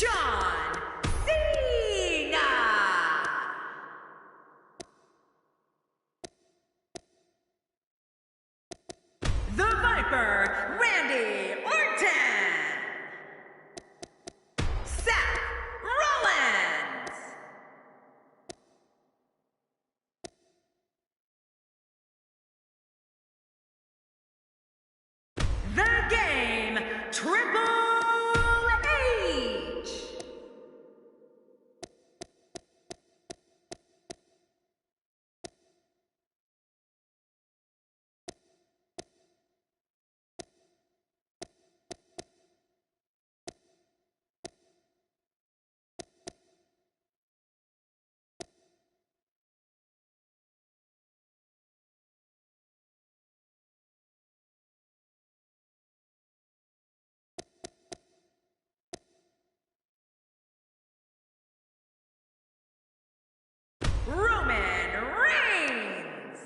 John Cena. The Viper, Randy Orton. Seth Rollins. The Game, Triple H. Roman Reigns.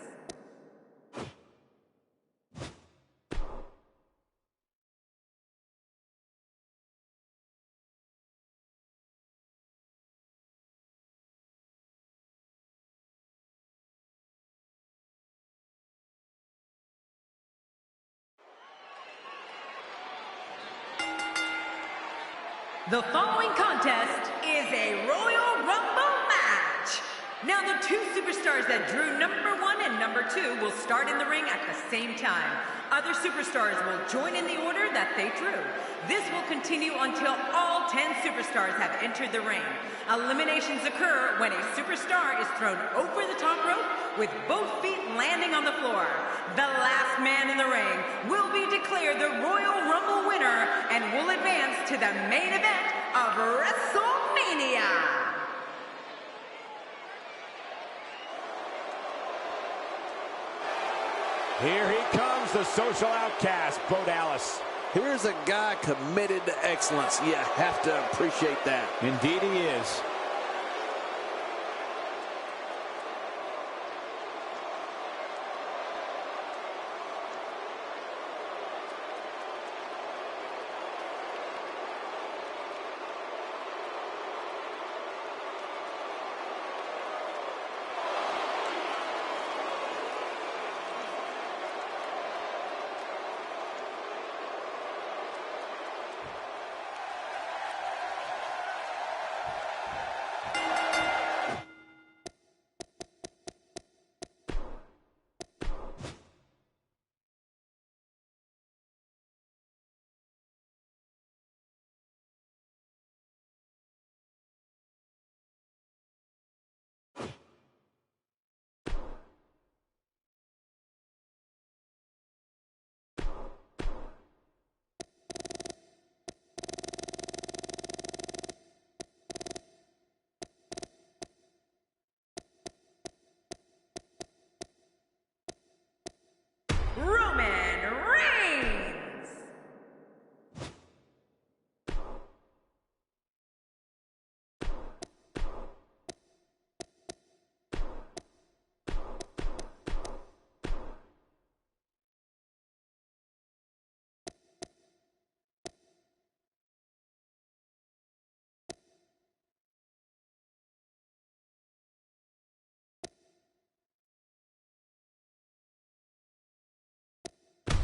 The following contest is a Royal Rumble match. Now the two superstars that drew number 1 and number 2 will start in the ring at the same time. Other superstars will join in the order that they drew. This will continue until all 10 superstars have entered the ring. Eliminations occur when a superstar is thrown over the top rope with both feet landing on the floor. The last man in the ring will be declared the Royal Rumble winner and will advance to the main event of WrestleMania. Here he comes, the social outcast, Bo Dallas. Here's a guy committed to excellence. You have to appreciate that. Indeed he is. Roman Reigns.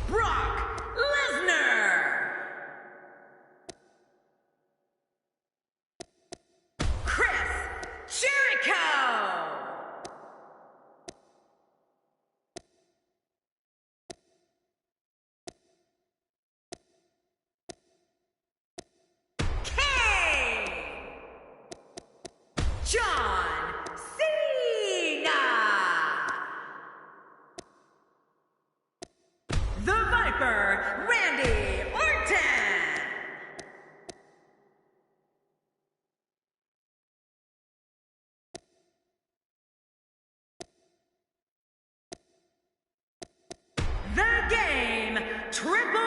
Brock Lesnar. Chris Jericho. Kane. John Cena. The Viper, Randy Orton. The Game, Triple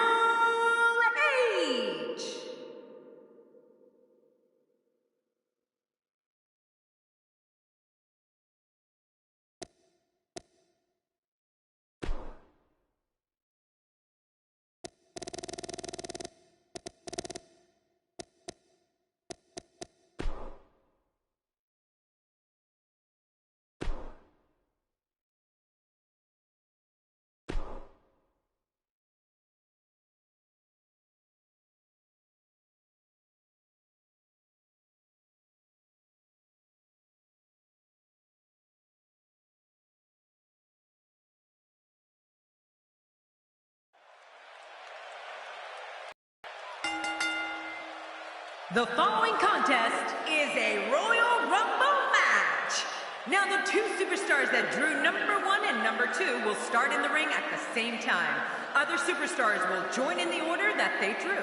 The following contest is a Royal Rumble match. Now, the two superstars that drew number 1 and number 2 will start in the ring at the same time. Other superstars will join in the order that they drew.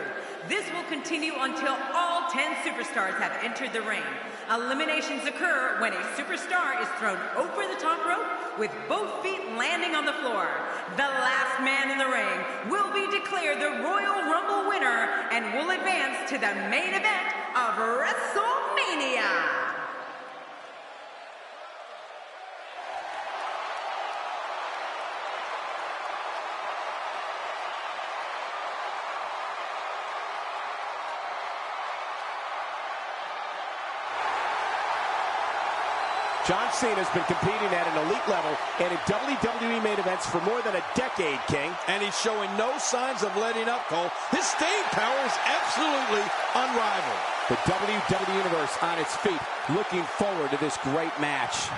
This will continue until all 10 superstars have entered the ring. Eliminations occur when a superstar is thrown over the top rope with both feet landing on the floor. The last man in the ring will be declared the Royal Rumble winner and will advance to the main event of WrestleMania. John Cena's been competing at an elite level and in WWE main events for more than a decade, King. And he's showing no signs of letting up, Cole. His staying power is absolutely unrivaled. The WWE Universe on its feet, looking forward to this great match.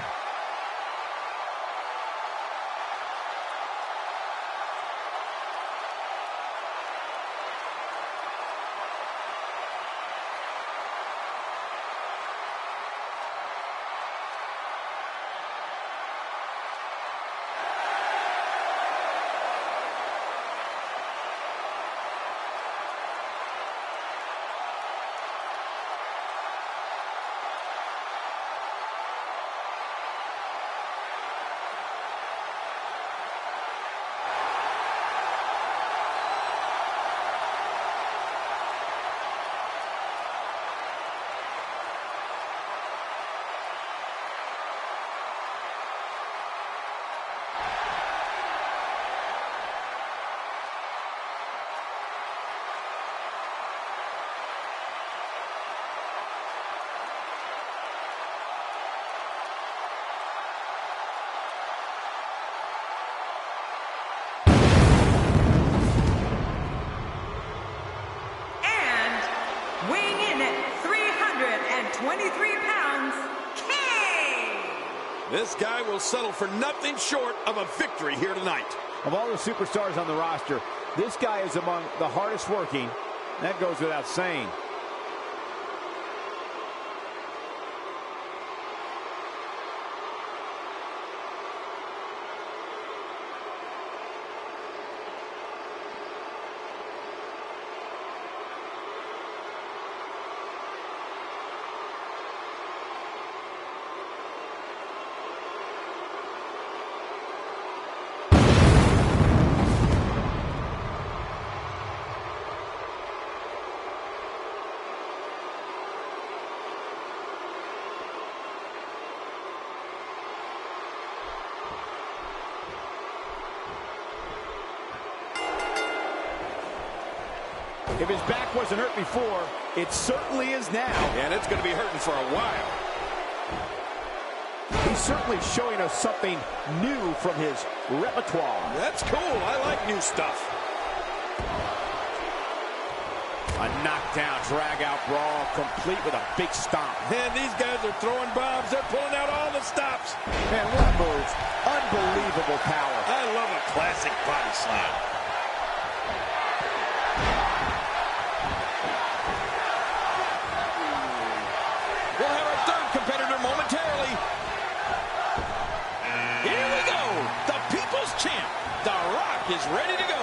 Weighing in at 323 pounds, King! This guy will settle for nothing short of a victory here tonight. Of all the superstars on the roster, this guy is among the hardest working. That goes without saying. If his back wasn't hurt before, it certainly is now. And it's going to be hurting for a while. He's certainly showing us something new from his repertoire. That's cool. I like new stuff. A knockdown, drag-out brawl, complete with a big stomp. Man, these guys are throwing bombs. They're pulling out all the stops. Man, what a move. Unbelievable power. I love a classic body slam. We'll have our third competitor momentarily. Here we go. The People's Champ. The Rock is ready to go.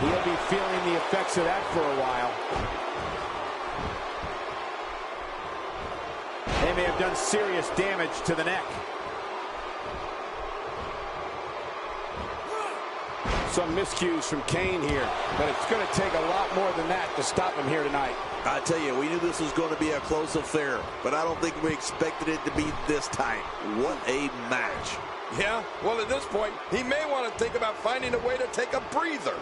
He'll be feeling the effects of that for a while. They may have done serious damage to the neck. Some miscues from Kane here, but it's going to take a lot more than that to stop him here tonight. I tell you, we knew this was going to be a close affair, but I don't think we expected it to be this tight. What a match. Yeah, well, at this point, he may want to think about finding a way to take a breather.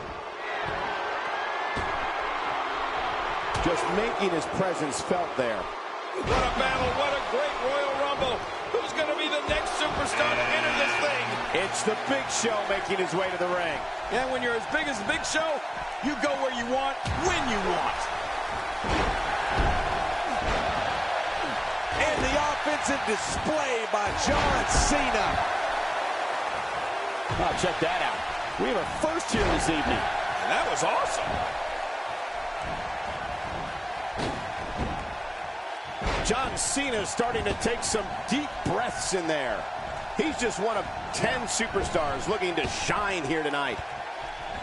Just making his presence felt there. What a battle, what a great Royal Rumble. Who's going to be the next superstar to enter this thing? It's the Big Show making his way to the ring. And when you're as big as the Big Show, you go where you want, when you want. And the offensive display by John Cena. Oh, check that out. We have a first here this evening. And that was awesome. John Cena is starting to take some deep breaths in there. He's just one of 10 superstars looking to shine here tonight.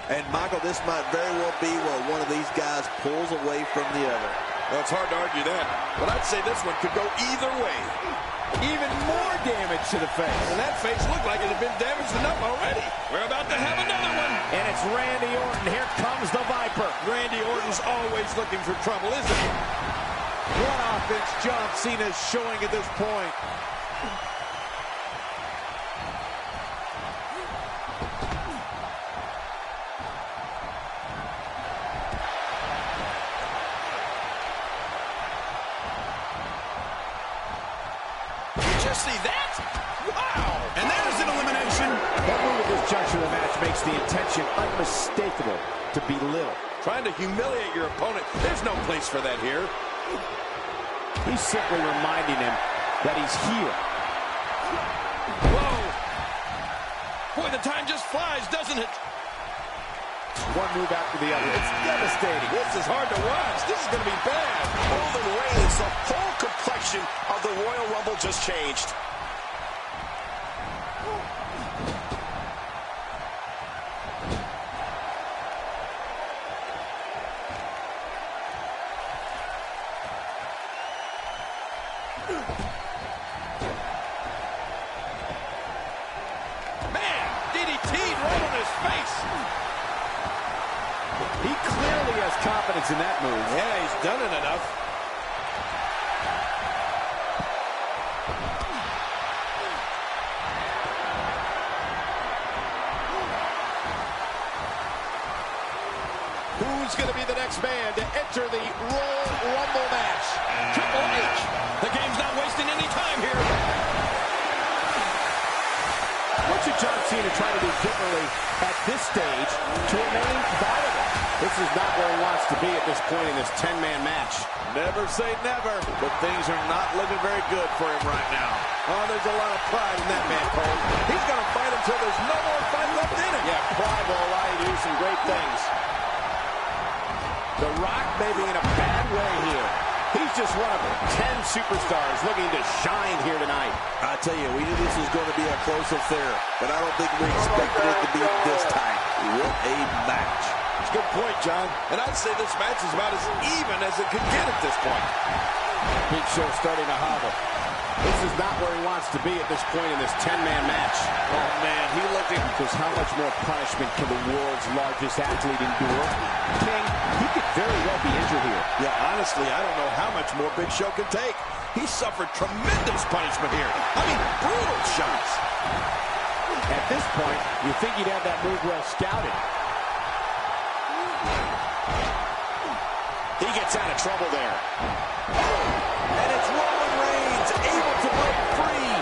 And, Michael, this might very well be where one of these guys pulls away from the other. Well, it's hard to argue that, but I'd say this one could go either way. Even more damage to the face. And that face looked like it had been damaged enough already. We're about to have another one. And it's Randy Orton. Here comes the Viper. Randy Orton's always looking for trouble, isn't he? What offense John Cena is showing at this point. See that? Wow! And there's an elimination. That move at this juncture of the match makes the intention unmistakable to belittle. Trying to humiliate your opponent. There's no place for that here. He's simply reminding him that he's here. Whoa! Boy, the time just flies, doesn't it? One move after the other. It's devastating. This is hard to watch. This is going to be bad. Roman Reigns, the whole complexion of the Royal Rumble just changed. Man, DDT'd right on his face. He clearly has confidence in that move. Yeah, he's done it enough. Who's going to be the next man to enter the Royal Rumble match? Triple H. The game's not wasting any time here. What should John Cena try to do differently at this stage to remain viable? This is not where he wants to be at this point in this 10-man match. Never say never, but things are not looking very good for him right now. Oh, there's a lot of pride in that man, Cole. He's going to fight until there's no more fight left in him. Yeah, pride will allow you to do some great things. The Rock may be in a bad way here. He's just one of 10 superstars looking to shine here tonight. I tell you, we knew this was going to be a close affair, but I don't think we expected it to be this tight. What a match. It's a good point, John. And I'd say this match is about as even as it could get at this point. Big Show starting to hobble. This is not where he wants to be at this point in this 10-man match. Oh, man, he looked at... Because how much more punishment can the world's largest athlete endure? King, he could very well be injured here. Yeah, honestly, I don't know how much more Big Show can take. He suffered tremendous punishment here. I mean, brutal shots. At this point, you think he'd have that move well scouted. He gets out of trouble there. And it's Roman Reigns able to break free.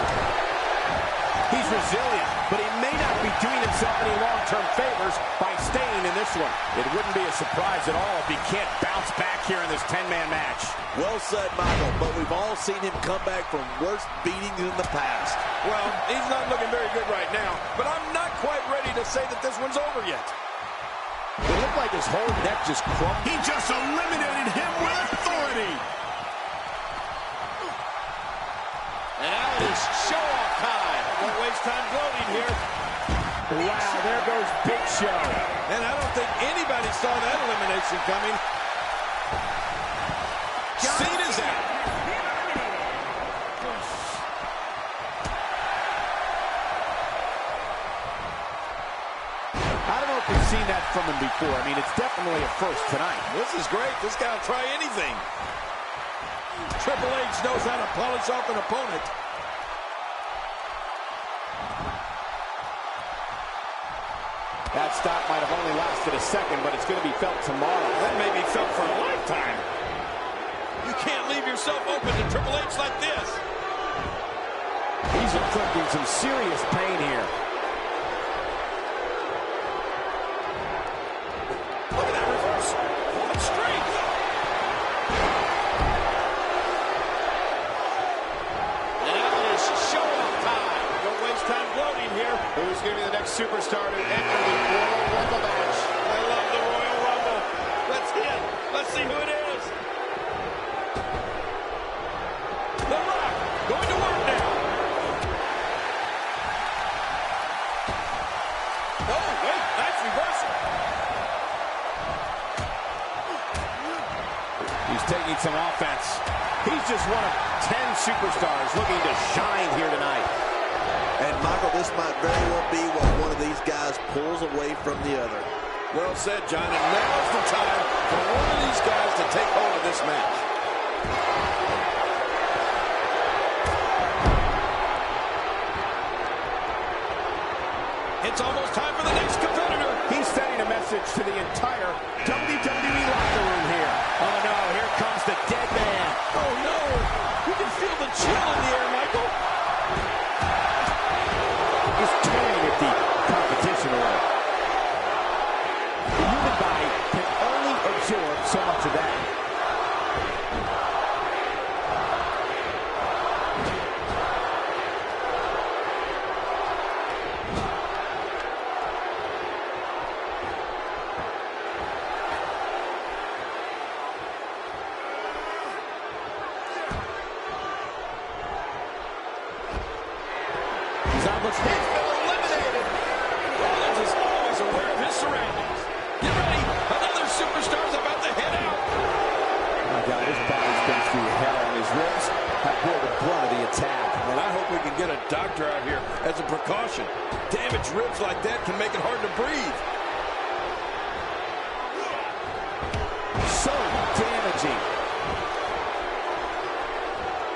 He's resilient, but he may not be doing himself any long-term favors by staying in this one. It wouldn't be a surprise at all if he can't bounce back here in this 10-man match. Well said, Michael, but we've all seen him come back from worse beatings in the past. Well, he's not looking very good right now, but I'm not quite ready to say that this one's over yet. It looked like his whole neck just crumbled. He just eliminated him with authority. And now it is show-off time. Won't waste time gloating here. Wow, there goes Big Show. And I don't think anybody saw that elimination coming. Cena's out. I don't know if we've seen that from him before. I mean, it's definitely a first tonight. This is great. This guy will try anything. Triple H knows how to polish off an opponent. That stop might have only lasted a second, but it's going to be felt tomorrow. That may be felt for a lifetime. You can't leave yourself open to Triple H like this. He's inflicting some serious pain here. Look at that reversal. What strength. And now it is show-off time. Don't waste time gloating here. Who's going to be the next superstar to enter the Royal Rumble match. I love the Royal Rumble. Let's hit. Let's see who it is. The Rock going to work now. Oh, wait, nice reversal. He's taking some offense. He's just one of 10 superstars looking to shine here tonight. And, Michael, this might very well be while one of these guys pulls away from the other. Well said, John. And now's the time for one of these guys to take hold of this match. It's almost time for the next competitor. He's sending a message to the entire WWE locker room here. Oh, no, here comes the dead man. Oh, no. You can feel the chill in the air, Michael. He's toying with the competition away. The human body can only absorb so much of that. He's been eliminated. Rollins is always aware of his surroundings. Get ready. Another superstar's about to head out. Oh my God, his body's been through hell, and his ribs have bore the brunt of the attack. And I hope we can get a doctor out here as a precaution. Damaged ribs like that can make it hard to breathe. So damaging.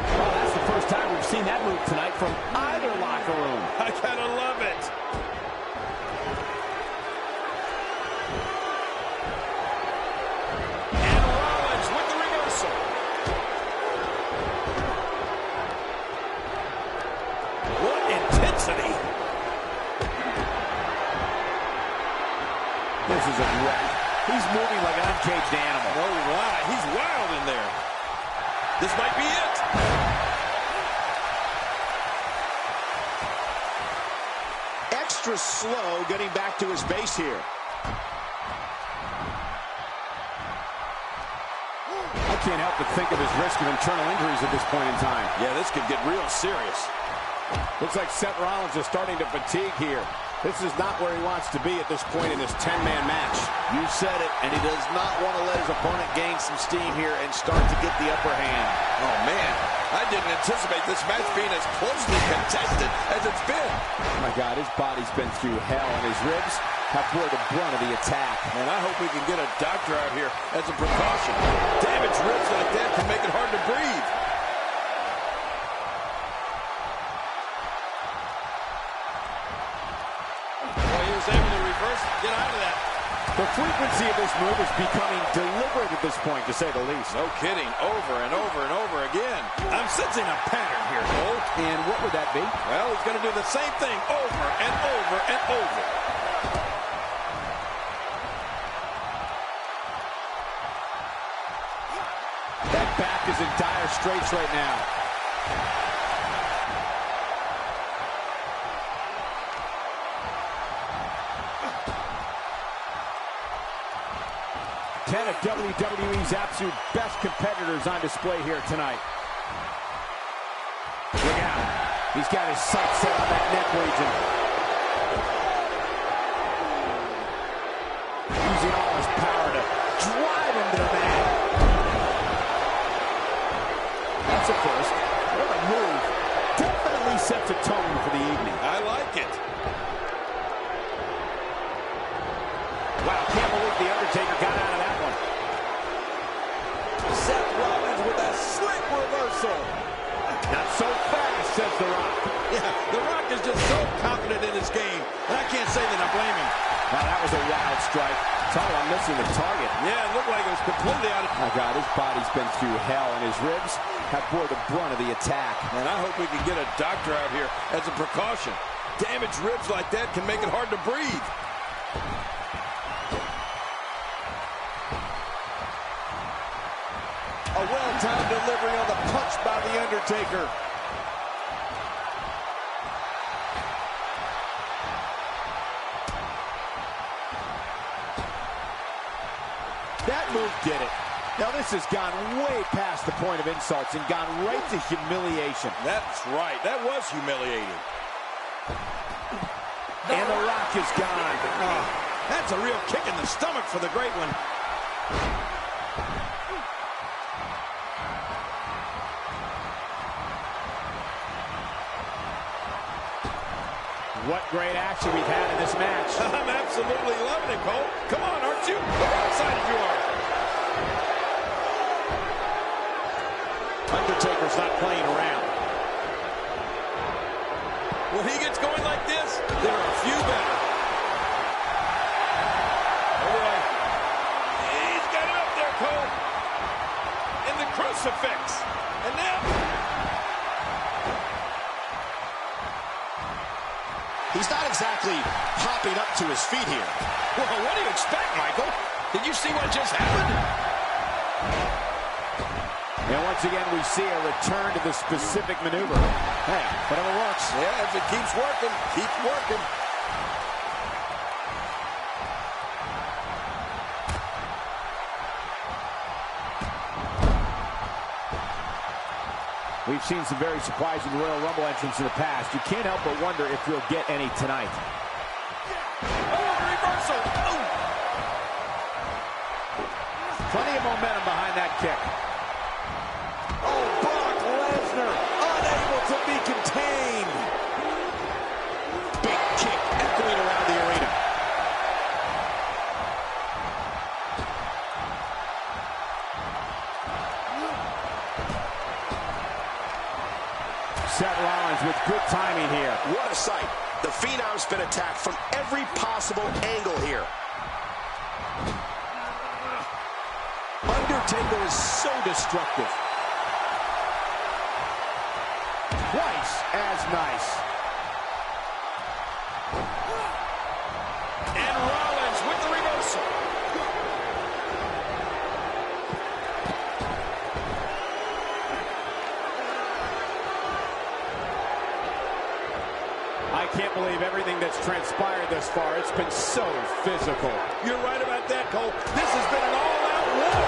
Well, that's the first time we've seen that move tonight from either locker room. I kind of love it. And Rollins with the reversal. What intensity. This is a wreck. He's moving like an uncaged animal. Oh, wow. He's wild in there. This might be it. Extra slow getting back to his base here. I can't help but think of his risk of internal injuries at this point in time. Yeah, this could get real serious. Looks like Seth Rollins is starting to fatigue here. This is not where he wants to be at this point in this 10-man match. You said it, and he does not want to let his opponent gain some steam here and start to get the upper hand. Oh, man. I didn't anticipate this match being as closely contested as it's been. Oh, my God, his body's been through hell, and his ribs have bore the brunt of the attack. And I hope we can get a doctor out here as a precaution. Damaged ribs like that can make it hard to breathe. Well, he was able to reverse and get out of that. The frequency of this move is becoming deliberate at this point, to say the least. No kidding. Over and over and over again. I'm sensing a pattern here, Cole. And what would that be? Well, he's going to do the same thing over and over and over. That back is in dire straits right now. Ten of WWE's absolute best competitors on display here tonight. Look out. He's got his sights set on that neck region. Using all his power to drive him to the mat. That's a first. What a move. Definitely sets a tone for the evening. I like it. Wow, can't believe The Undertaker got out of that one. Seth Rollins with a slick reversal. Not so fast, says The Rock. Yeah, The Rock is just so confident in his game, and I can't say that I blame him. Now, that was a wild strike. Sorry, I'm missing the target. Yeah, it looked like it was completely out of... My God, his body's been through hell, and his ribs have bore the brunt of the attack. And I hope we can get a doctor out here as a precaution. Damaged ribs like that can make it hard to breathe. A well-timed delivery on the punch by The Undertaker. move did it. Now this has gone way past the point of insults and gone right to humiliation. That's right. That was humiliating. And The Rock is gone. Oh, that's a real kick in the stomach for the Great One. What great action we've had in this match. I'm absolutely loving it, Cole. Come on, aren't you? Look how excited you are. Undertaker's not playing around. When he gets going like this, there are a few better. Oh, boy. He's got it up there, Cole. In the crucifix. And now... He's not exactly hopping up to his feet here. Well, what do you expect, Michael? Did you see what just happened? And once again, we see a return to the specific maneuver. Hey, whatever works. Yeah, if it keeps working, keep working. We've seen some very surprising Royal Rumble entrants in the past. You can't help but wonder if we'll get any tonight. Oh, reversal. Oh. Plenty of momentum behind that kick. Oh, Brock Lesnar unable to be contained. Big kick echoing around the arena. Seth Rollins with good timing here. What a sight. The Phenom's been attacked from every possible angle here. Undertaker is so destructive. Twice as nice. And Rollins with the reversal. I can't believe everything that's transpired thus far. It's been so physical. You're right about that, Cole. This has been an all-out war.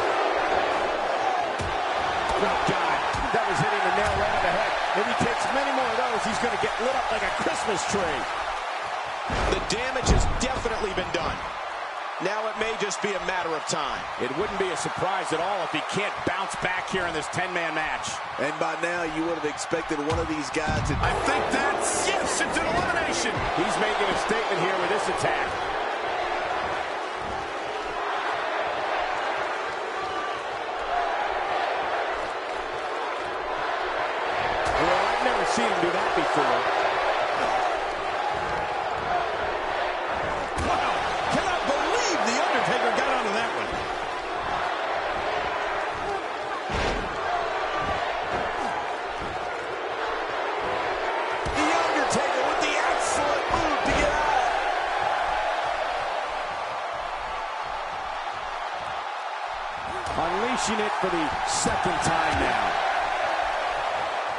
Oh, God. That was hitting the nail right on the head. If he takes many more of those, he's going to get lit up like a Christmas tree. The damage has definitely been done. Now it may just be a matter of time. It wouldn't be a surprise at all if he can't bounce back here in this 10-man match. And by now, you would have expected one of these guys to... I think that's... Yes, it's an elimination. He's making a statement here with this attack. Well, I've never seen him do that before. Wow, cannot believe The Undertaker got onto that one. The Undertaker with the excellent move to get out. Unleashing it for the second time now.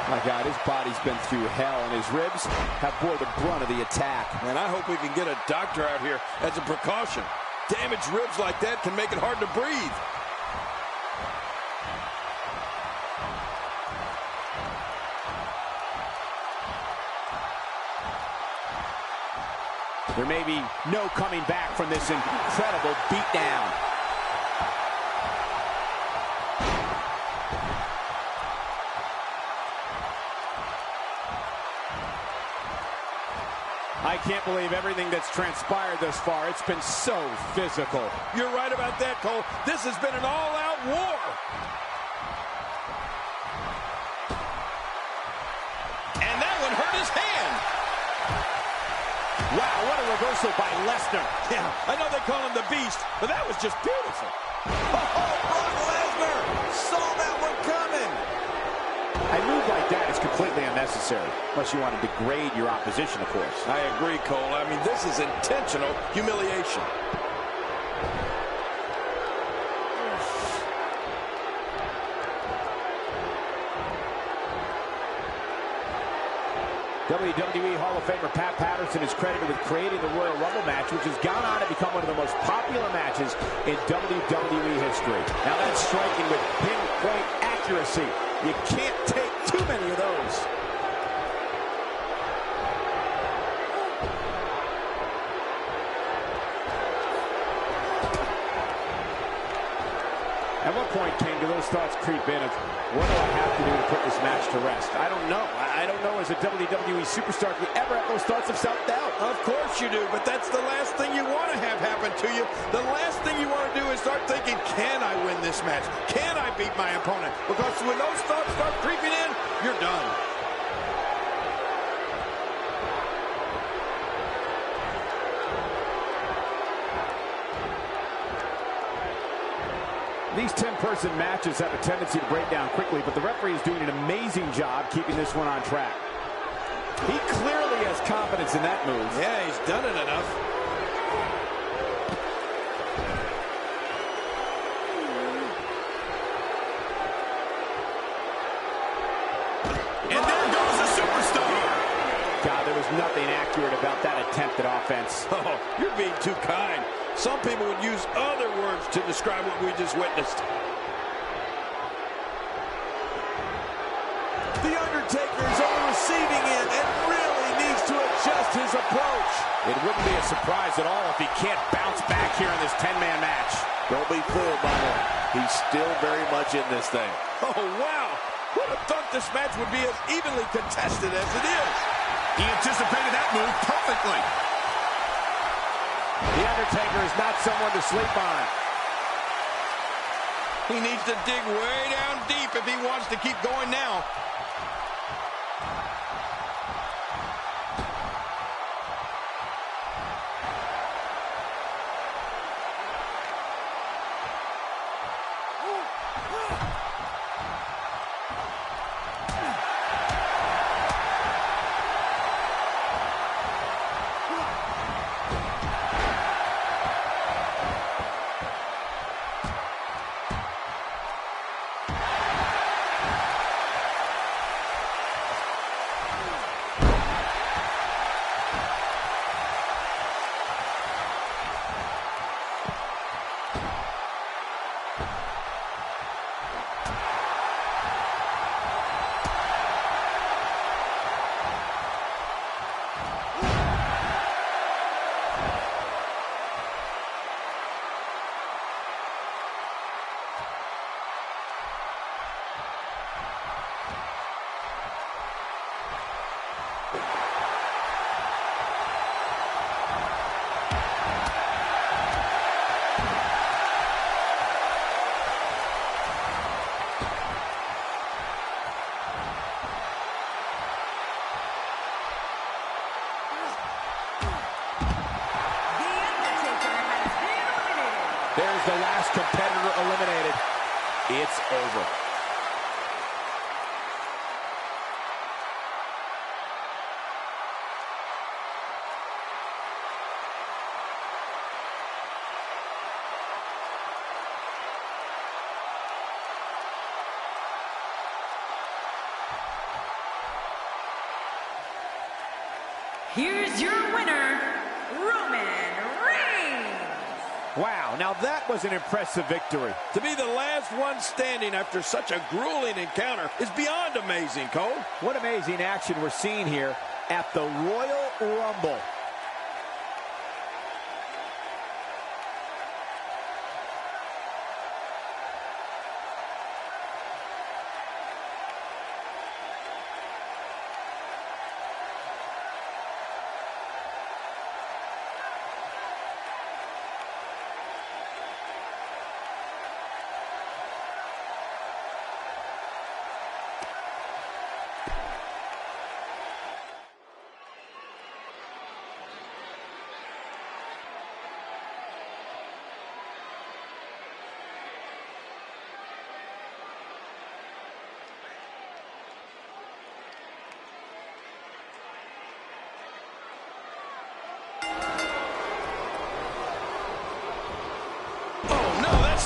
My God, his body's been through hell, and his ribs have bore the brunt of the attack. And I hope we can get a doctor out here as a precaution. Damaged ribs like that can make it hard to breathe. There may be no coming back from this incredible beatdown. I can't believe everything that's transpired thus far. It's been so physical. You're right about that, Cole. This has been an all-out war. And that one hurt his hand. Wow, what a reversal by Lesnar. Yeah, I know they call him the Beast, but that was just beautiful. Oh, Brock Lesnar saw that one coming. A move like that is completely unnecessary, unless you want to degrade your opposition, of course. I agree, Cole. I mean, this is intentional humiliation. WWE Hall of Famer Pat Patterson is credited with creating the Royal Rumble match, which has gone on to become one of the most popular matches in WWE history. Now that's striking with pinpoint accuracy. You can't take too many of those. At what point, King, do those thoughts creep in of, what do I have to do to put this match to rest? I don't know. I don't know as a WWE superstar if you ever have those thoughts of self-doubt. Of course you do, but that's the last thing you want to have happen to you. The last thing you want to do is start thinking, can I win this match? Can I beat my opponent? Because when those thoughts start creeping in, you're done. These 10-person matches have a tendency to break down quickly, but the referee is doing an amazing job keeping this one on track. He clearly has confidence in that move. Yeah, he's done it enough. And there goes the superstar. God, there was nothing accurate about that attempt at offense. Oh, you're being too kind. Some people would use other words to describe what we just witnessed. The Undertaker's on the receiving end and really needs to adjust his approach. It wouldn't be a surprise at all if he can't bounce back here in this 10-man match. Don't be fooled by him. He's still very much in this thing. Oh, wow. Who would have thought this match would be as evenly contested as it is? He anticipated that move perfectly. The Undertaker is not someone to sleep on. He needs to dig way down deep if he wants to keep going now. There's the last competitor eliminated. It's over. Here's your winner, Roman Reigns. Wow, now that was an impressive victory. To be the last one standing after such a grueling encounter is beyond amazing, Cole. What amazing action we're seeing here at the Royal Rumble.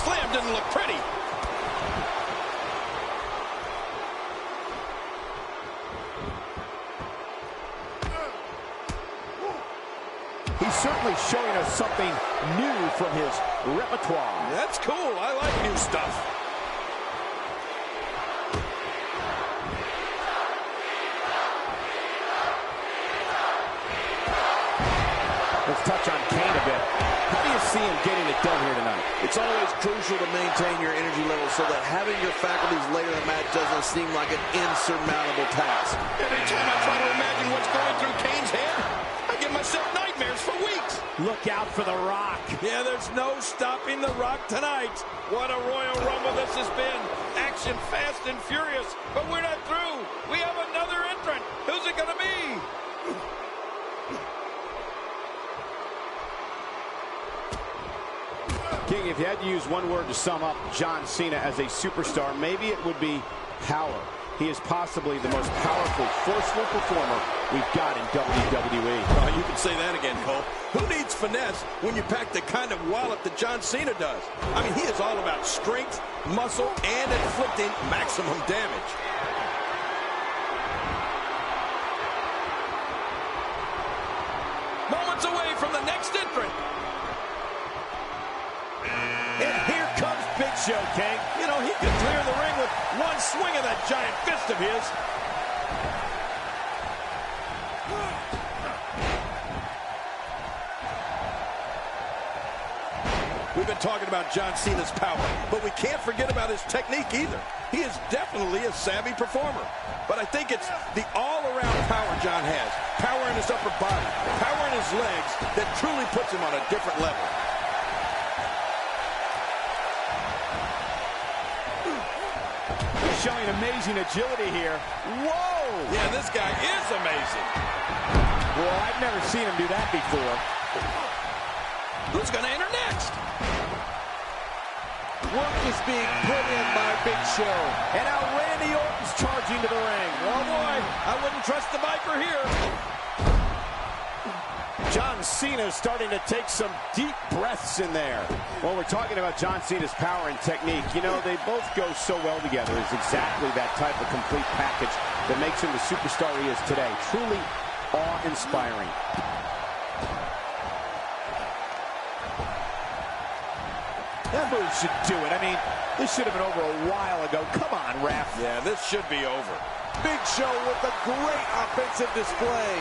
Slam didn't look pretty. certainly showing us something new from his repertoire. That's cool. I like new stuff. Let's touch on Kane a bit. How do you see him getting it done here tonight? It's always crucial to maintain your energy level so that having your faculties later in the match doesn't seem like an insurmountable task. Every time I try to imagine what's going through Kane's head, I give myself nightmares for weeks. Look out for The Rock. Yeah, there's no stopping The Rock tonight. What a Royal Rumble this has been. Action fast and furious, but we're not through. We have another entrant. Who's it going to be? King, if you had to use one word to sum up John Cena as a superstar, maybe it would be power. He is possibly the most powerful, forceful performer we've got in WWE. Oh, you can say that again, Cole. Who needs finesse when you pack the kind of wallop that John Cena does? I mean, he is all about strength, muscle, and inflicting maximum damage. Moments away from the next entrant. And here comes Big Show, King. You know, he could clear the ring with one swing of that giant fist of his. We've been talking about John Cena's power, but we can't forget about his technique either. He is definitely a savvy performer. But I think it's the all-around power John has. Power in his upper body, power in his legs that truly puts him on a different level. Showing amazing agility here. Whoa! Yeah, this guy is amazing. Well, I've never seen him do that before. Who's going to enter next? Work is being put in by Big Show. And now Randy Orton's charging to the ring. Oh, boy. I wouldn't trust the Viper here. John Cena is starting to take some deep breaths in there. Well, we're talking about John Cena's power and technique. You know, they both go so well together. It's exactly that type of complete package that makes him the superstar he is today. Truly awe-inspiring. That move should do it. I mean, this should have been over a while ago. Come on, ref. Yeah, this should be over. Big Show with a great offensive display.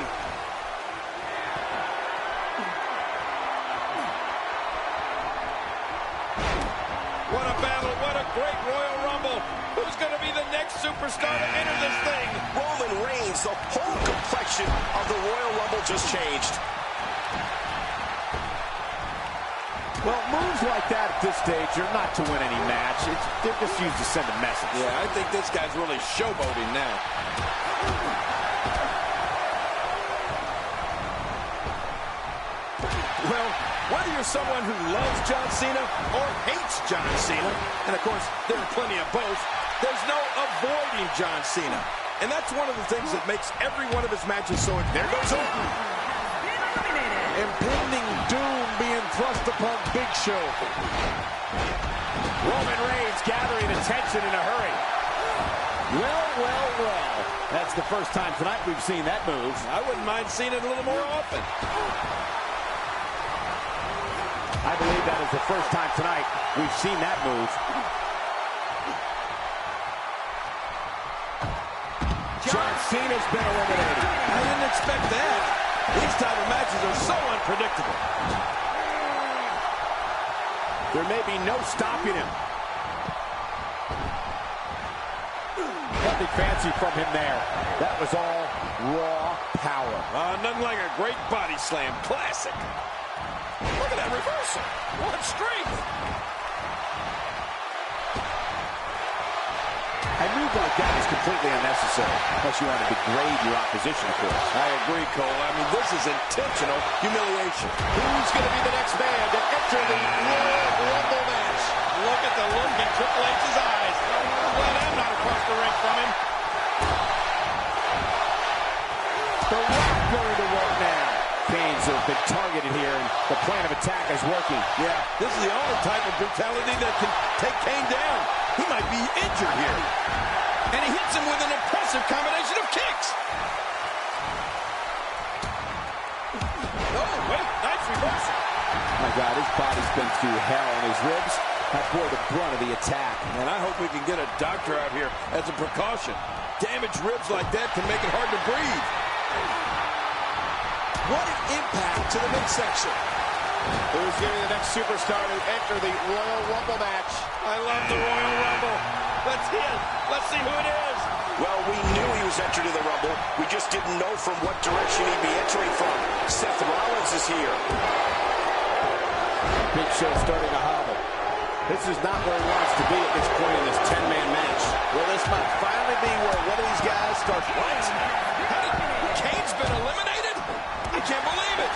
What a battle, what a great Royal Rumble. Who's going to be the next superstar to enter this thing? Roman Reigns, the whole complexion of the Royal Rumble just changed. Well, moves like that at this stage are not to win any match. They're just used to send a message. Yeah, I think this guy's really showboating now. Well, whether you're someone who loves John Cena or hates John Cena, and of course, there are plenty of both, there's no avoiding John Cena. And that's one of the things that makes every one of his matches so... There goes Orton. Impending doom being thrust upon Big Show. Roman Reigns gathering attention in a hurry. Well, well, well. That's the first time tonight we've seen that move. I wouldn't mind seeing it a little more often. I believe that is the first time tonight we've seen that move. John Cena's been eliminated. I didn't expect that. These type of matches are so unpredictable. There may be no stopping him. Nothing fancy from him there. That was all raw power. Nothing like a great body slam. Classic. Look at that reversal. What strength. A move like that is completely unnecessary, unless you want to degrade your opposition, of course. I agree, Cole. I mean, this is intentional humiliation. Who's going to be the next man to enter the Royal Rumble match? Look at the look in Triple H's eyes. Glad I'm not across the ring from him. The Rock going to work now. Kane's have been targeted here, and the plan of attack is working. Yeah, this is the only type of brutality that can take Kane down. He might be injured here. And he hits him with an impressive combination of kicks. Oh, wait, nice reversal. through hell, and his ribs have bore the brunt of the attack. And I hope we can get a doctor out here as a precaution. Damaged ribs like that can make it hard to breathe. What an impact to the midsection. Who's getting the next superstar to enter the Royal Rumble match? I love the Royal Rumble. Let's hit. Let's see who it is. Well, we knew he was entering the Rumble. We just didn't know from what direction he'd be entering from. Seth Rollins is here. Big Show starting to hobble. This is not where he wants to be at this point in this 10-man match. Well, this might finally be where one of these guys starts. What? Kane's been eliminated? I can't believe it.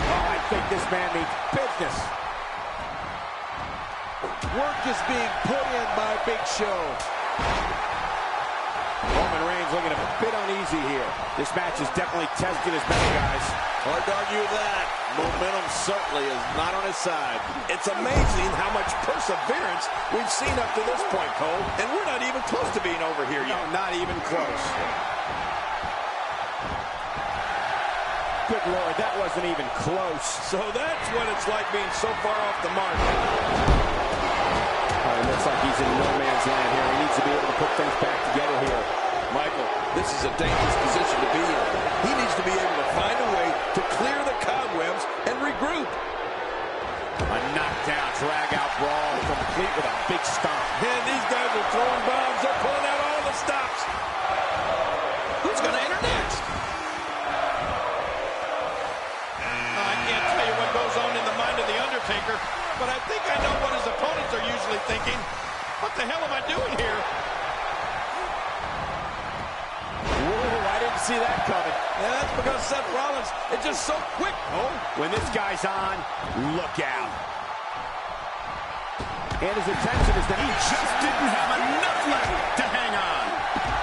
Oh, I think this man means business. Work is being put in by Big Show. Roman Reigns looking a bit uneasy here. This match is definitely testing his metal, guys. Hard to argue with that. Momentum certainly is not on his side. It's amazing how much perseverance we've seen up to this point, Cole. And we're not even close to being over here yet. No, not even close. Good Lord, that wasn't even close. So that's what it's like being so far off the mark. It looks like he's in no man's land here. He needs to be able to put things back together here. Michael, this is a dangerous position to be in. He needs to be able to find a way to clear the cobwebs and regroup. A knockdown, drag-out brawl, complete with a big stomp. And these guys are throwing bombs. They're pulling out all the stops. Who's going to enter next? I can't tell you what goes on in the mind of The Undertaker, but I think I know what his opponents are usually thinking. What the hell am I doing here? Whoa, I didn't see that coming. Yeah, that's because Seth Rollins is just so quick. Oh, when this guy's on, look out. And his attention is down. He just didn't have enough left to hang on.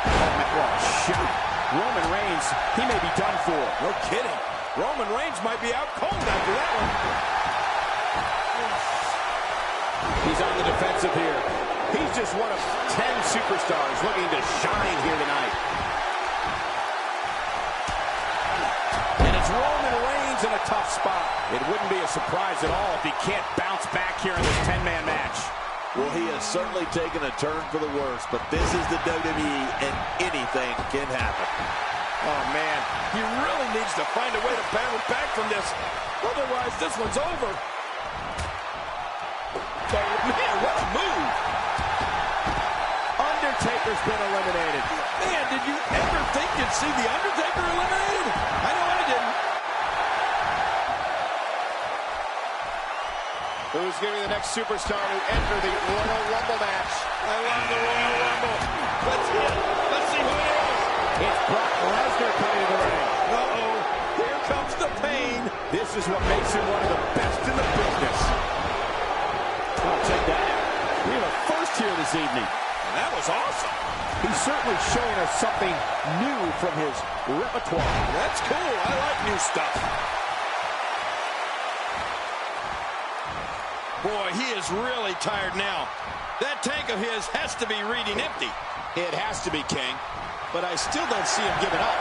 Oh, what a shot. Roman Reigns, he may be done for. No kidding. Roman Reigns might be out cold after that one. He's on the defensive here. He's just one of 10 superstars looking to shine here tonight. And it's Roman Reigns in a tough spot. It wouldn't be a surprise at all if he can't bounce back here in this 10-man match. Well, he has certainly taken a turn for the worse, but this is the WWE, and anything can happen. Oh, man, he really needs to find a way to battle back from this. Otherwise, this one's over. Oh, man, what a move. Undertaker's been eliminated. Man, did you ever think you'd see The Undertaker eliminated? I know I didn't. Who's getting the next superstar to enter the Royal Rumble match? I love the Royal Rumble. Let's hit. Let's see who it is. It's Brock Lesnar coming to the ring. Uh-oh. Here comes the pain. This is what makes him one of the best in the business. Oh, check that out. We have a first here this evening. And that was awesome. He's certainly showing us something new from his repertoire. That's cool. I like new stuff. Boy, he is really tired now. That tank of his has to be reading empty. It has to be, King. But I still don't see him giving up.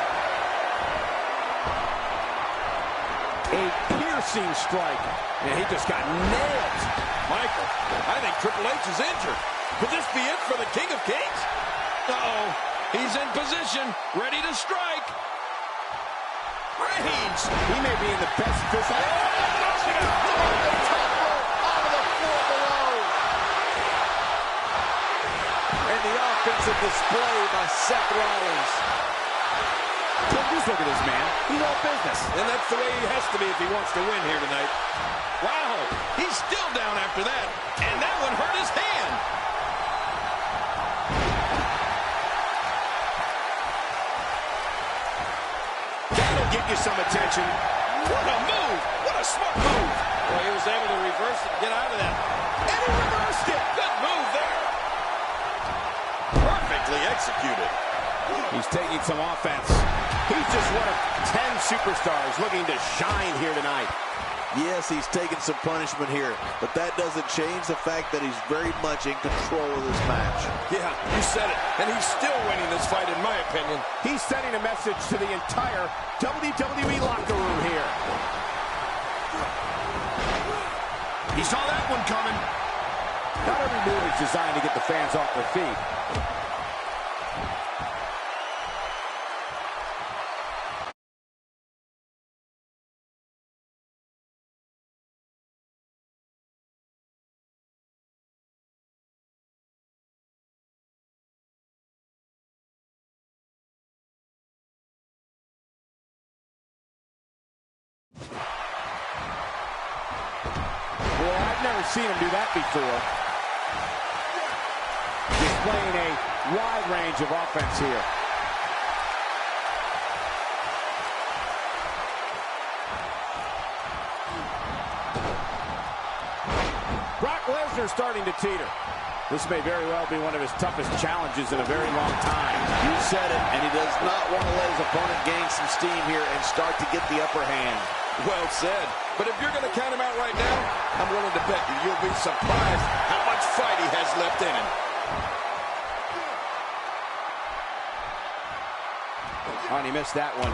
A piercing strike. And he just got nailed. Michael, I think Triple H is injured. Could this be it for the King of Kings? Uh-oh. He's in position, ready to strike. Reigns. He may be in the best physical. And the offensive display by Seth Rollins. Just look at this man. He's all business. And that's the way he has to be if he wants to win here tonight. Wow, he's still down after that. And that one hurt his hand. That'll get you some attention. What a move. What a smart move. Well, he was able to reverse it and get out of that. And he reversed it. Good move there. Perfectly executed. He's taking some offense. He's just one of 10 superstars looking to shine here tonight. Yes, he's taking some punishment here, but that doesn't change the fact that he's very much in control of this match. Yeah, you said it, and he's still winning this fight, in my opinion. He's sending a message to the entire WWE locker room here. He saw that one coming. Not every move is designed to get the fans off their feet. Well, I've never seen him do that before. Displaying a wide range of offense here. Brock Lesnar starting to teeter. This may very well be one of his toughest challenges in a very long time. You said it, and he does not want to let his opponent gain some steam here and start to get the upper hand. Well said. But if you're going to count him out right now, I'm willing to bet you'll be surprised how much fight he has left in him. Oh, and he missed that one.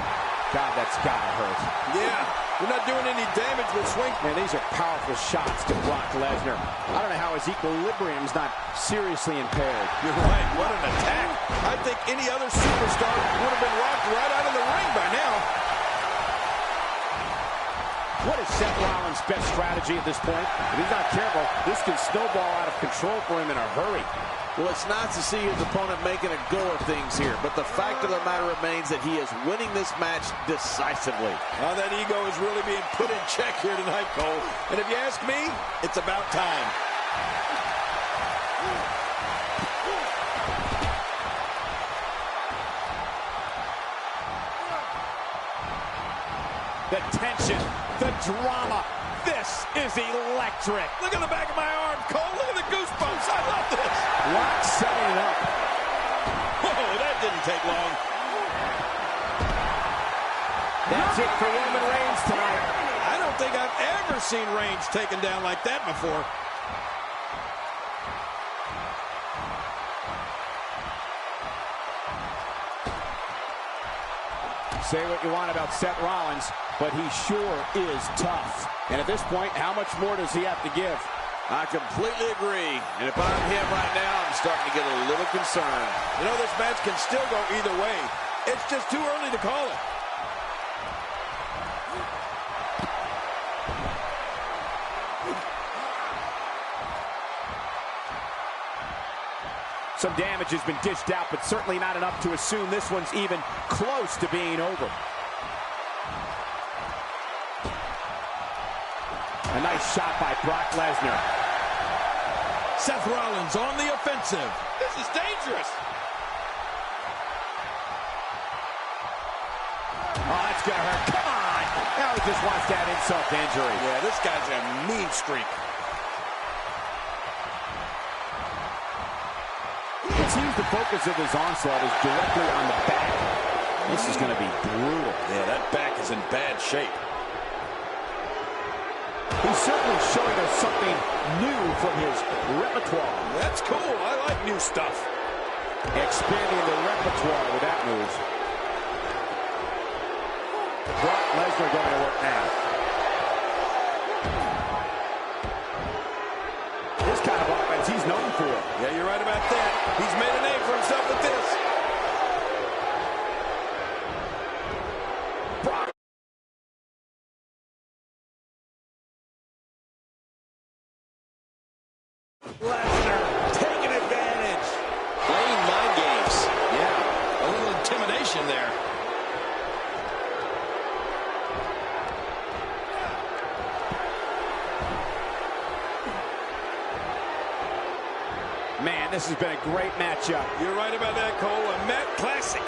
God, that's gotta hurt. Yeah, we're not doing any damage with swing. Man, these are powerful shots to Brock Lesnar. I don't know how his equilibrium's not seriously impaired. You're right, what an attack. I think any other superstar would have been rocked right out of the ring by now. What is Seth Rollins' best strategy at this point? If he's not careful, this can snowball out of control for him in a hurry. Well, it's nice to see his opponent making a go of things here, but the fact of the matter remains that he is winning this match decisively. That ego is really being put in check here tonight, Cole. And if you ask me, it's about time. The tension, the drama. This is electric. Look at the back of my arm, Cole. Look at the goosebumps. I love this. Rock setting it up. Whoa, that didn't take long. That's it for Roman Reigns tonight. I don't think I've ever seen Reigns taken down like that before. Say what you want about Seth Rollins, but he sure is tough. And at this point, how much more does he have to give? I completely agree. And if I'm him right now, I'm starting to get a little concerned. You know, this match can still go either way. It's just too early to call it. Some damage has been dished out, but certainly not enough to assume this one's even close to being over. A nice shot by Brock Lesnar. Seth Rollins on the offensive. This is dangerous. Oh, that's going to hurt. Come on. Now he just wants that insult to injury. Yeah, this guy's a mean streak. It seems the focus of his onslaught is directly on the back. This is going to be brutal. Yeah, that back is in bad shape. He's certainly showing us something new from his repertoire. That's cool. I like new stuff. Expanding the repertoire with that move. Brock Lesnar going to work now. This kind of offense he's known for. Yeah, you're right about that. He's made a name for himself with this. Brock Lesnar taking advantage. Playing mind games. Yeah, a little intimidation there. Man, this has been a great matchup. You're right about that, Cole. A Met classic.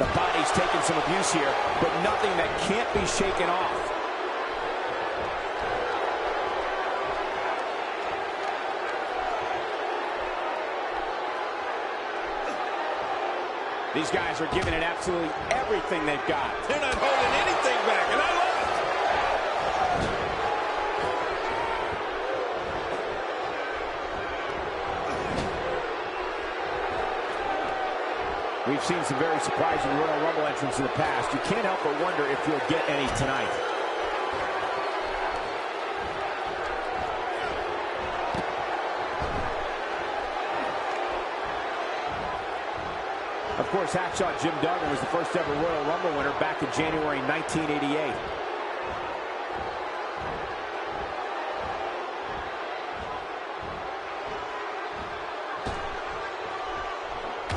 The body's taking some abuse here, but nothing that can't be shaken off. These guys are giving it absolutely everything they've got. They're not holding anything back, and I love it. We've seen some very surprising Royal Rumble entrants in the past. You can't help but wonder if you'll get any tonight. Of course, Hacksaw Jim Duggan was the first ever Royal Rumble winner back in January 1988.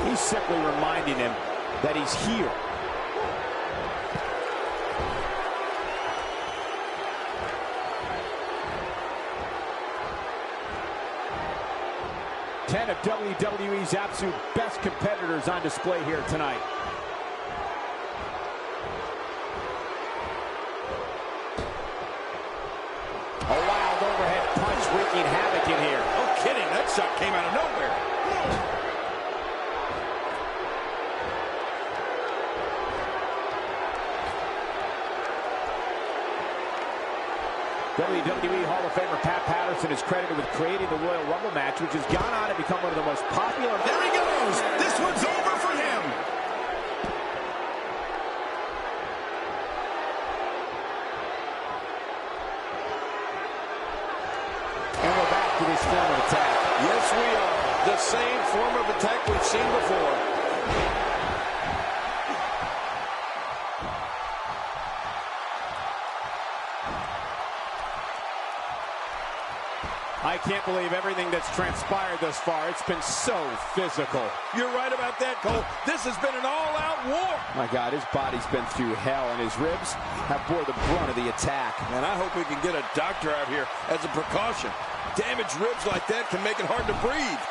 He's simply reminding him that he's here. Ten of WWE's absolute best competitors on display here tonight. A wild overhead punch wreaking havoc in here. No kidding, that shot came out of nowhere. WWE Hall of Famer Pat Patterson is credited with creating the Royal Rumble match, which has gone on to become one of the most popular. There he goes. This one's over for him. And we're back to this form of attack. Yes, we are. The same form of attack we've seen before. I can't believe everything that's transpired thus far. It's been so physical. You're right about that, Cole. This has been an all-out war. My God, his body's been through hell, and his ribs have bore the brunt of the attack. And I hope we can get a doctor out here as a precaution. Damaged ribs like that can make it hard to breathe.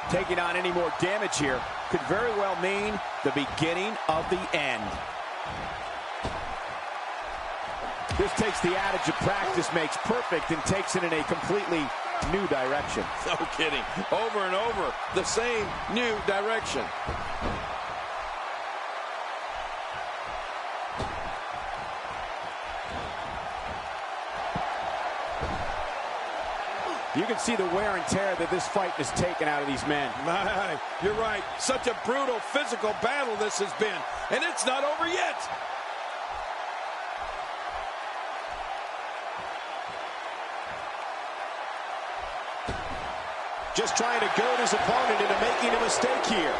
Taking on any more damage here could very well mean the beginning of the end. This takes the adage of practice makes perfect and takes it in a completely new direction. No kidding. Over and over, the same new direction. You can see the wear and tear that this fight has taken out of these men. My, you're right. Such a brutal physical battle this has been. And it's not over yet. Just trying to goad his opponent into making a mistake here.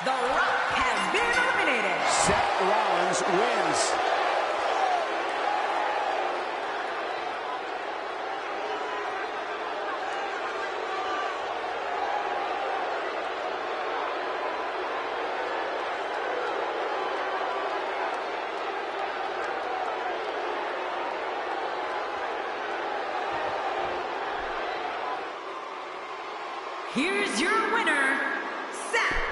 The Rock has been eliminated. Seth Rollins wins. Here's your winner, Seth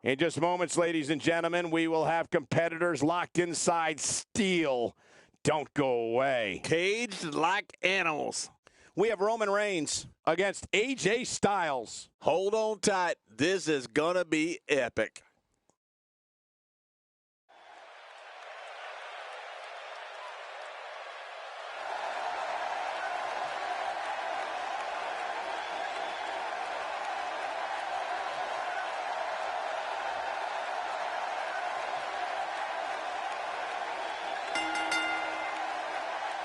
In just moments, ladies and gentlemen, we will have competitors locked inside steel. Don't go away. Caged like animals. We have Roman Reigns against AJ Styles. Hold on tight. This is going to be epic.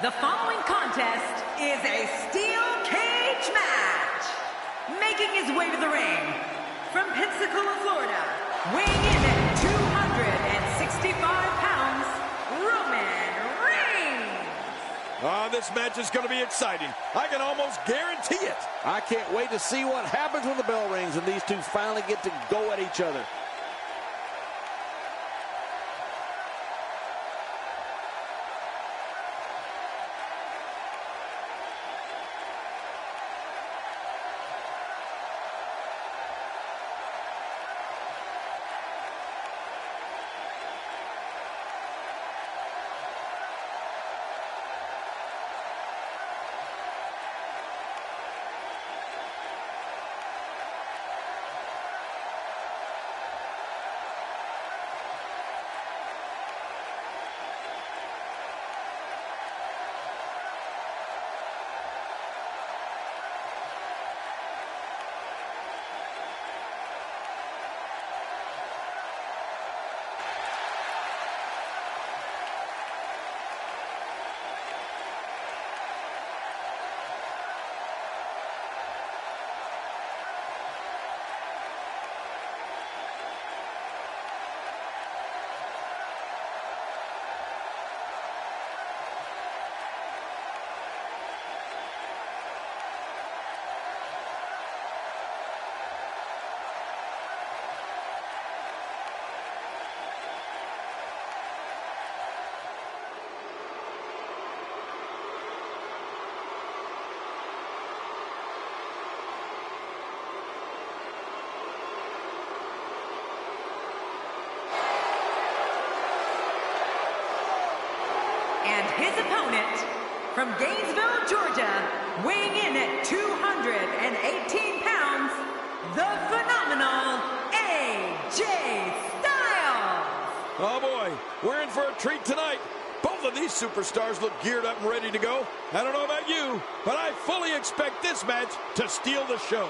The following contest is a steel cage match. Making his way to the ring from Pensacola, Florida, weighing in at 265 pounds, Roman Reigns. This match is going to be exciting. I can almost guarantee it. I can't wait to see what happens when the bell rings and these two finally get to go at each other. And his opponent, from Gainesville, Georgia, weighing in at 218 pounds, the phenomenal AJ Styles. Oh, boy, we're in for a treat tonight. Both of these superstars look geared up and ready to go. I don't know about you, but I fully expect this match to steal the show.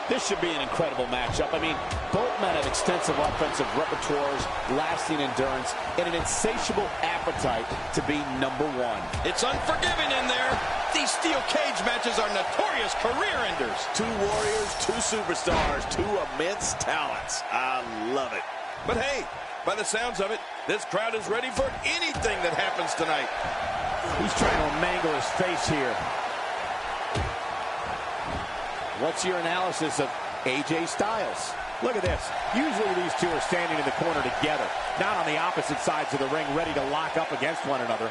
This should be an incredible matchup. I mean, both men have extensive offensive repertoires, lasting endurance, and an insatiable appetite to be number one. It's unforgiving in there. These steel cage matches are notorious career enders. Two warriors, two superstars, two immense talents. I love it. But hey, by the sounds of it, this crowd is ready for anything that happens tonight. He's trying to mangle his face here. What's your analysis of AJ Styles? Look at this. Usually these two are standing in the corner together, not on the opposite sides of the ring, ready to lock up against one another.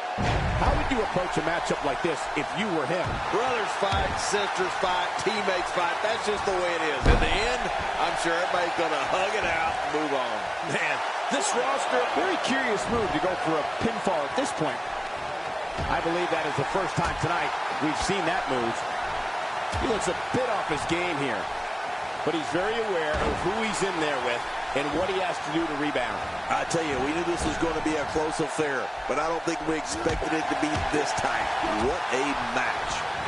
How would you approach a matchup like this if you were him? Brothers fight, sisters fight, teammates fight. That's just the way it is. In the end, I'm sure everybody's going to hug it out and move on. Man, this roster... Very curious move to go for a pinfall at this point. I believe that is the first time tonight we've seen that move. He looks a bit off his game here, but he's very aware of who he's in there with and what he has to do to rebound. I tell you, we knew this was going to be a close affair, but I don't think we expected it to be this tight. What a match.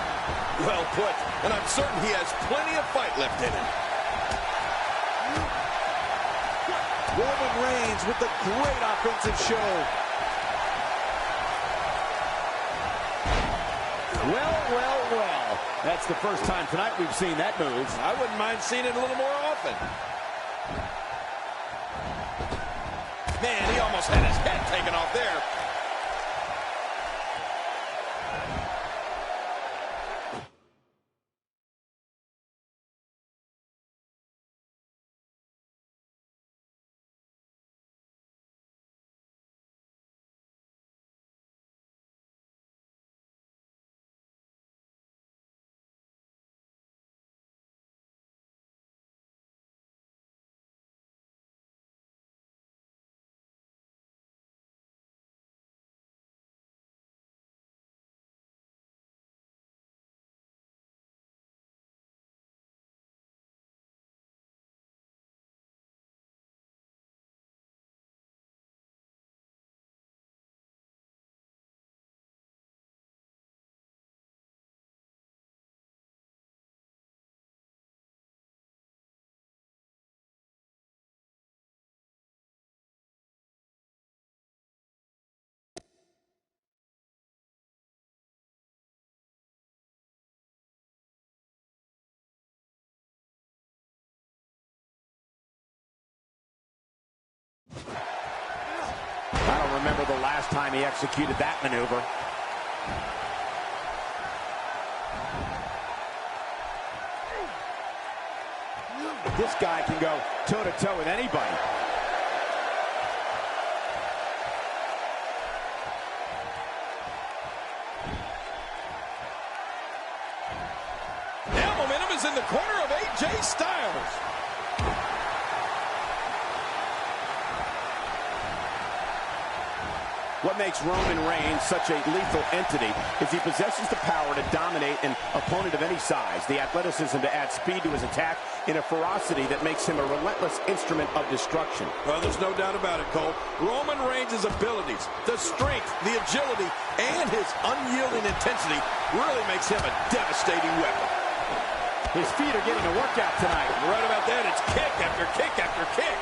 Well put, and I'm certain he has plenty of fight left in him. Roman Reigns with the great offensive show. Well, well, well. That's the first time tonight we've seen that move. I wouldn't mind seeing it a little more often. Man, he almost had his head taken off there. I don't remember the last time he executed that maneuver. This guy can go toe-to-toe with anybody. Now momentum is in the corner of AJ Styles. What makes Roman Reigns such a lethal entity is he possesses the power to dominate an opponent of any size, the athleticism to add speed to his attack, and a ferocity that makes him a relentless instrument of destruction. Well, there's no doubt about it, Cole. Roman Reigns' abilities, the strength, the agility, and his unyielding intensity really makes him a devastating weapon. His feet are getting a workout tonight. Right about that, it's kick after kick after kick.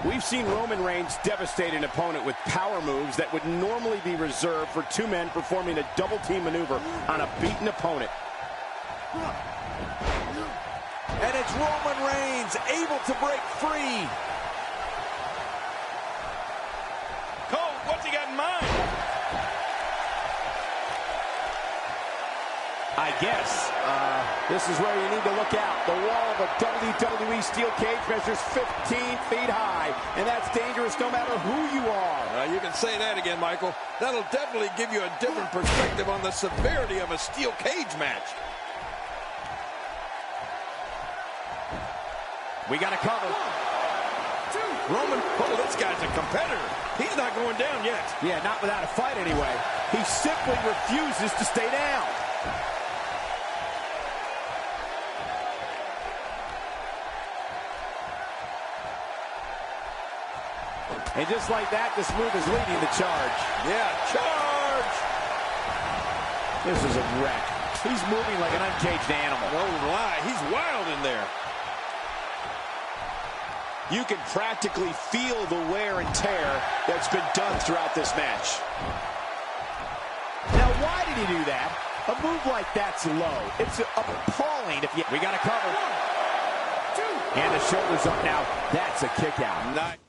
We've seen Roman Reigns devastate an opponent with power moves that would normally be reserved for two men performing a double-team maneuver on a beaten opponent. And it's Roman Reigns able to break free. Cole, what's he got in mind? I guess this is where you need to look out. The wall of a WWE steel cage measures 15 feet high, and that's dangerous no matter who you are. You can say that again, Michael. That'll definitely give you a different perspective on the severity of a steel cage match. We got to cover. Roman, oh, this guy's a competitor. He's not going down yet. Yeah, not without a fight anyway. He simply refuses to stay down. And just like that, this move is leading the charge. Yeah, charge! This is a wreck. He's moving like an uncaged animal. No lie, he's wild in there. You can practically feel the wear and tear that's been done throughout this match. Now, why did he do that? A move like that's low. It's appalling. We got to cover. 1, 2. And the shoulder's up now. That's a kick out. Nice.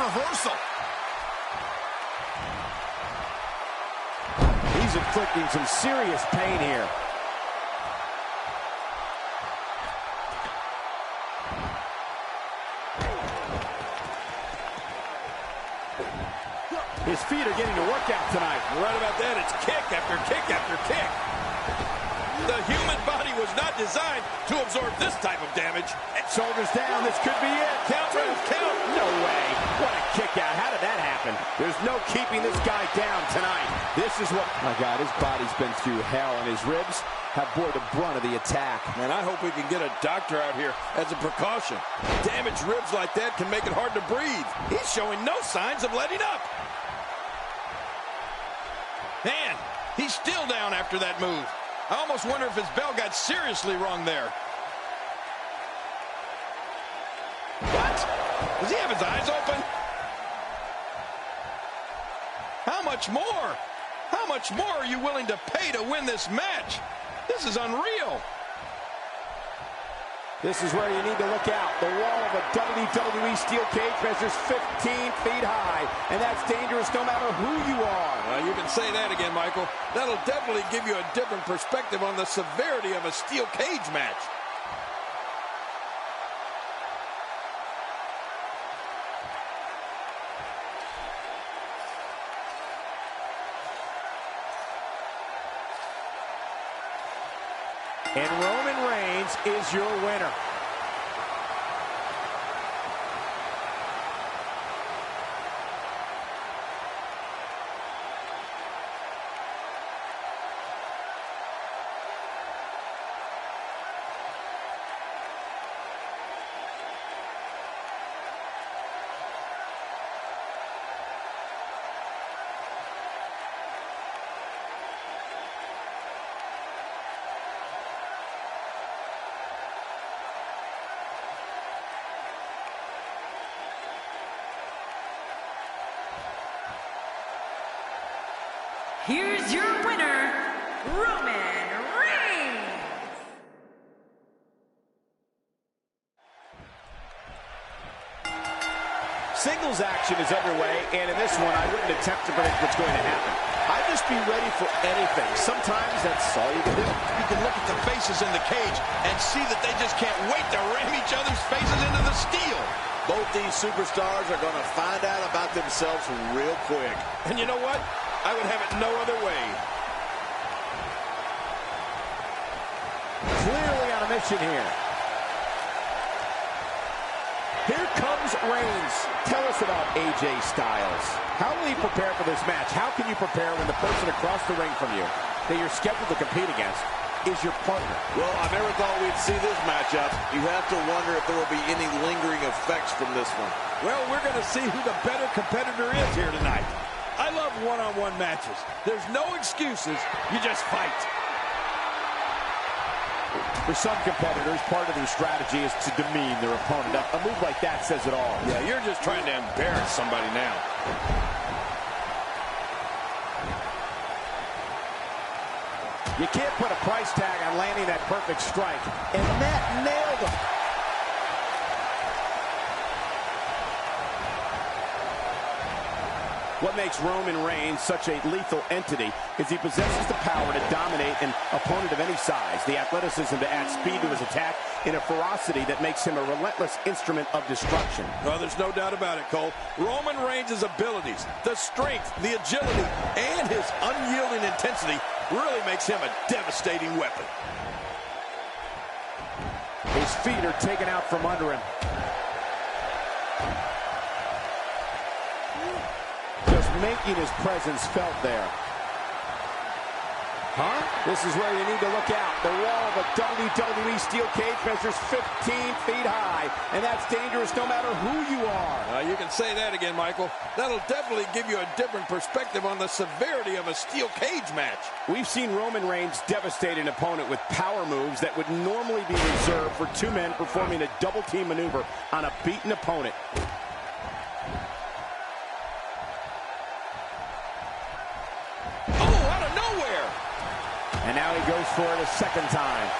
reversal. He's inflicting some serious pain here. His feet are getting to work out tonight. You're right about that. It's kick after kick after kick. The human body was not designed to absorb this type of damage. Shoulders down. This could be it. Count, Ref, count. No way. What a kick out. How did that happen? There's no keeping this guy down tonight. This is what... My God, his body's been through hell, and his ribs have bore the brunt of the attack. Man, I hope we can get a doctor out here as a precaution. Damaged ribs like that can make it hard to breathe. He's showing no signs of letting up. Man, he's still down after that move. I almost wonder if his bell got seriously wrong there. What? Does he have his eyes open? How much more? How much more are you willing to pay to win this match? This is unreal. This is where you need to look out. The wall of a WWE steel cage measures 15 feet high, and that's dangerous no matter who you are. Well, you can say that again, Michael. That'll definitely give you a different perspective on the severity of a steel cage match. And Roman Reigns is your winner. Here's your winner, Roman Reigns. Singles action is underway, and in this one, I wouldn't attempt to predict what's going to happen. I'd just be ready for anything. Sometimes that's all you can do. You can look at the faces in the cage and see that they just can't wait to ram each other's faces into the steel. Both these superstars are going to find out about themselves real quick. And you know what? I would have it no other way. Clearly on a mission here. Here comes Reigns. Tell us about AJ Styles. How will he prepare for this match? How can you prepare when the person across the ring from you that you're scheduled to compete against is your partner? Well, I never thought we'd see this matchup. You have to wonder if there will be any lingering effects from this one. Well, we're going to see who the better competitor is here tonight. I love one-on-one matches. There's no excuses. You just fight. For some competitors, part of their strategy is to demean their opponent. A move like that says it all. Yeah, you're just trying to embarrass somebody now. You can't put a price tag on landing that perfect strike. And that nailed him. What makes Roman Reigns such a lethal entity is he possesses the power to dominate an opponent of any size, the athleticism to add speed to his attack, and a ferocity that makes him a relentless instrument of destruction. Well, there's no doubt about it, Cole. Roman Reigns' abilities, the strength, the agility, and his unyielding intensity really makes him a devastating weapon. His feet are taken out from under him. Just making his presence felt there. Huh? This is where you need to look out. The wall of a WWE steel cage measures 15 feet high, and that's dangerous no matter who you are. You can say that again, Michael. That'll definitely give you a different perspective on the severity of a steel cage match. We've seen Roman Reigns devastate an opponent with power moves that would normally be reserved for two men performing a double-team maneuver on a beaten opponent. And now he goes for it a second time.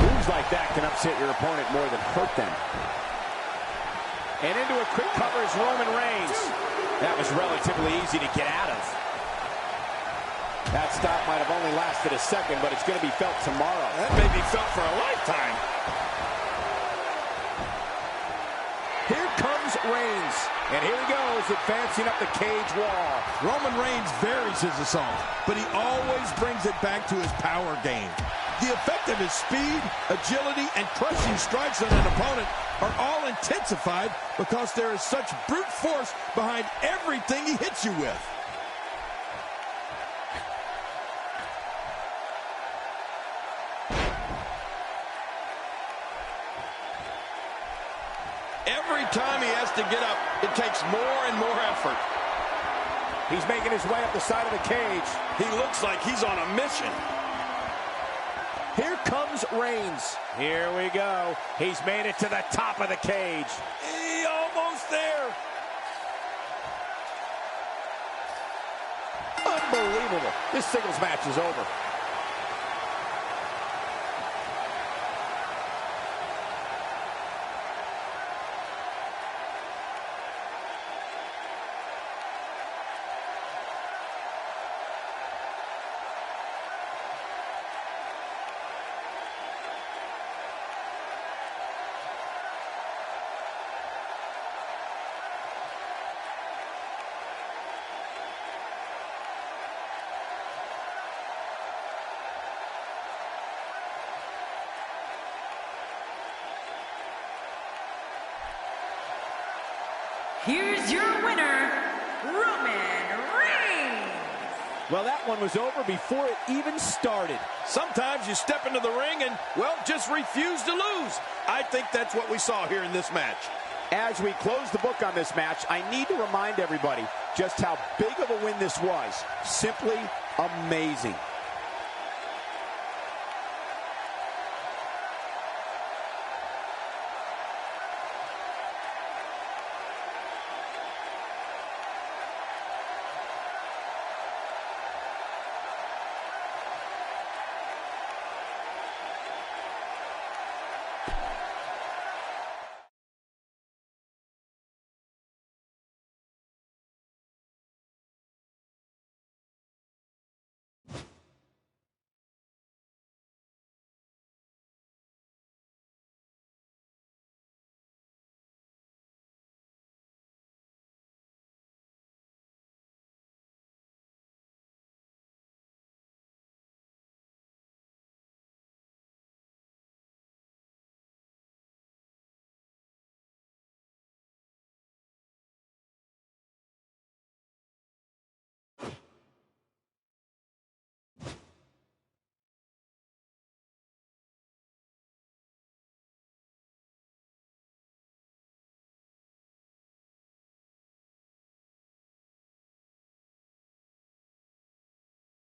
Moves like that can upset your opponent more than hurt them. And into a quick cover is Roman Reigns. That was relatively easy to get out of. That stop might have only lasted a second, but it's going to be felt tomorrow. That may be felt for a lifetime. Here comes Reigns. And here he goes, advancing up the cage wall. Roman Reigns varies his assault, but he always brings it back to his power game. The effect of his speed, agility, and crushing strikes on an opponent are all intensified because there is such brute force behind everything he hits you with. Every time he has to get up, it takes more and more effort. He's making his way up the side of the cage. He looks like he's on a mission. Here comes Reigns. Here we go. He's made it to the top of the cage. He almost there. Unbelievable. This singles match is over. Here's your winner, Roman Reigns. Well, that one was over before it even started. Sometimes you step into the ring and, well, just refuse to lose. I think that's what we saw here in this match. As we close the book on this match, I need to remind everybody just how big of a win this was. Simply amazing.